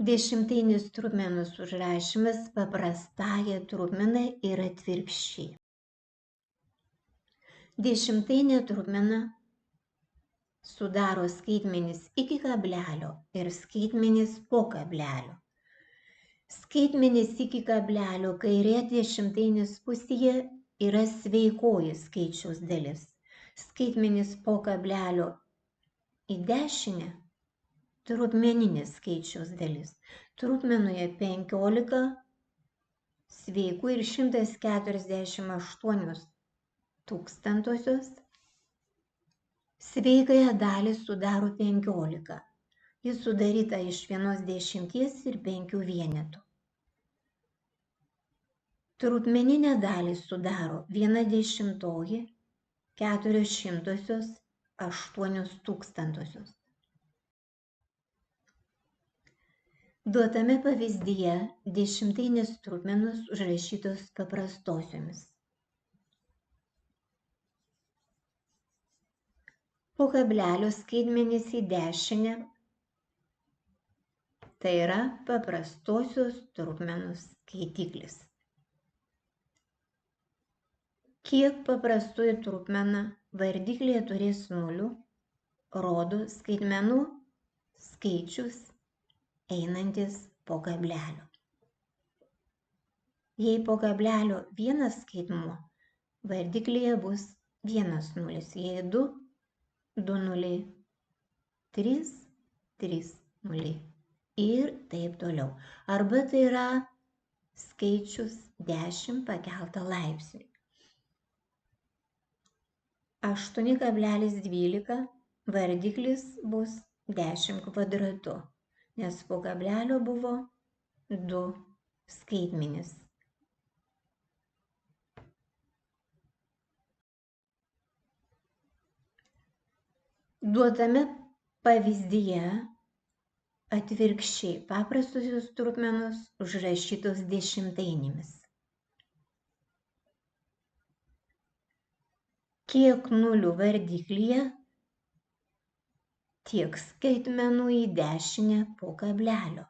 Dešimtainis trupmenos užrašymas paprastąja trupmena ir atvirkščiai. Dešimtainė trupmena sudaro skaitmenis iki kablelio ir skaitmenis po kablelio. Skaitmenis iki kablelio kairėje dešimtainės pusėje yra sveikoji skaičiaus dalis. Skaitmenis po kablelio į dešinę trupmeninės skaičiaus dalis. Trupmenoje 15 sveikų ir 148 tūkstantosios. Sveikąją dalį sudaro 15. Jis sudaryta iš 1/10 ir 5 vienetų. Trupmeninę dalį sudaro 1/10, 400, 8 tūkstantosios. Duotame pavyzdyje dešimtainės trupmenos užrašytos paprastosiomis. Po kablelio skaitmenys į dešinę, tai yra paprastosios trupmenos skaitiklis. Kiek paprastoji trupmena vardiklėje turės nulių, rodo skaitmenų skaičius einantis po kablelio. Jei po kablelio vienas skaitmuo, vardiklėje bus 1 nulis, jei 2, 2 nuliai, 3, 3 nuliai ir taip toliau. Arba tai yra skaičius 10 pakelta laipsniu. 8,12 vardiklis bus 10 kvadratu, nes po kablelio buvo 2 skaitmenys. Duotame pavyzdyje atvirkščiai paprastosios trupmenos užrašytos dešimtainėmis. Kiek nulių vardiklyje, tiek skaitmenų į dešinę po kablelio.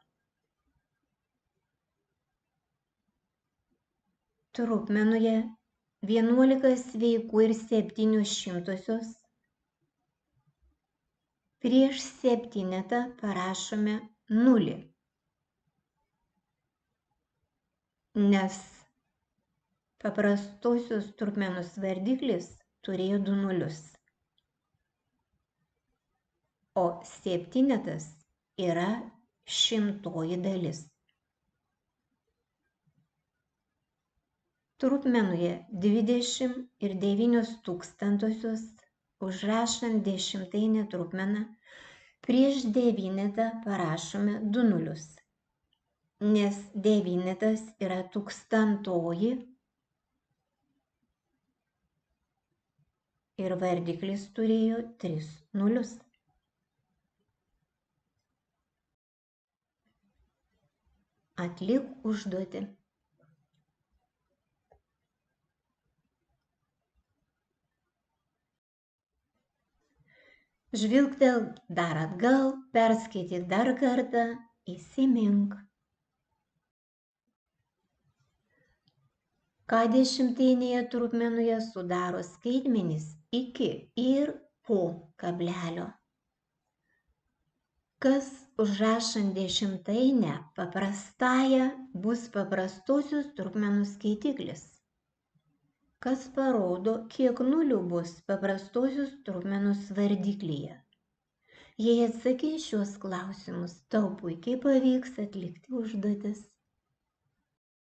Trupmenoje 11 sveikų ir 700. Prieš septynetą parašome 0, nes paprastosios trupmenos vardiklis turėjo 2 nulius. O septynetas yra 100 dalis. Trupmenoje 20 ir 9 tūkstantosios, užrašant dešimtainę trupmeną, prieš devynetą parašome 2 nulius, nes devynetas yra 1000 ir vardiklis turėjo 3 nulius. Atlik užduotį. Žvilgtelk dar atgal, perskaityk dar kartą, įsimink. Ką dešimtainėje trupmenoje sudaro skaitmenys iki ir po kablelio? Kas užrašant dešimtainę paprastąją bus paprastosios trupmenų skaitiklis? Kas parodo, kiek nulių bus paprastosios trupmenos vardiklyje? Jei atsakei šiuos klausimus, tau puikiai pavyks atlikti užduotis.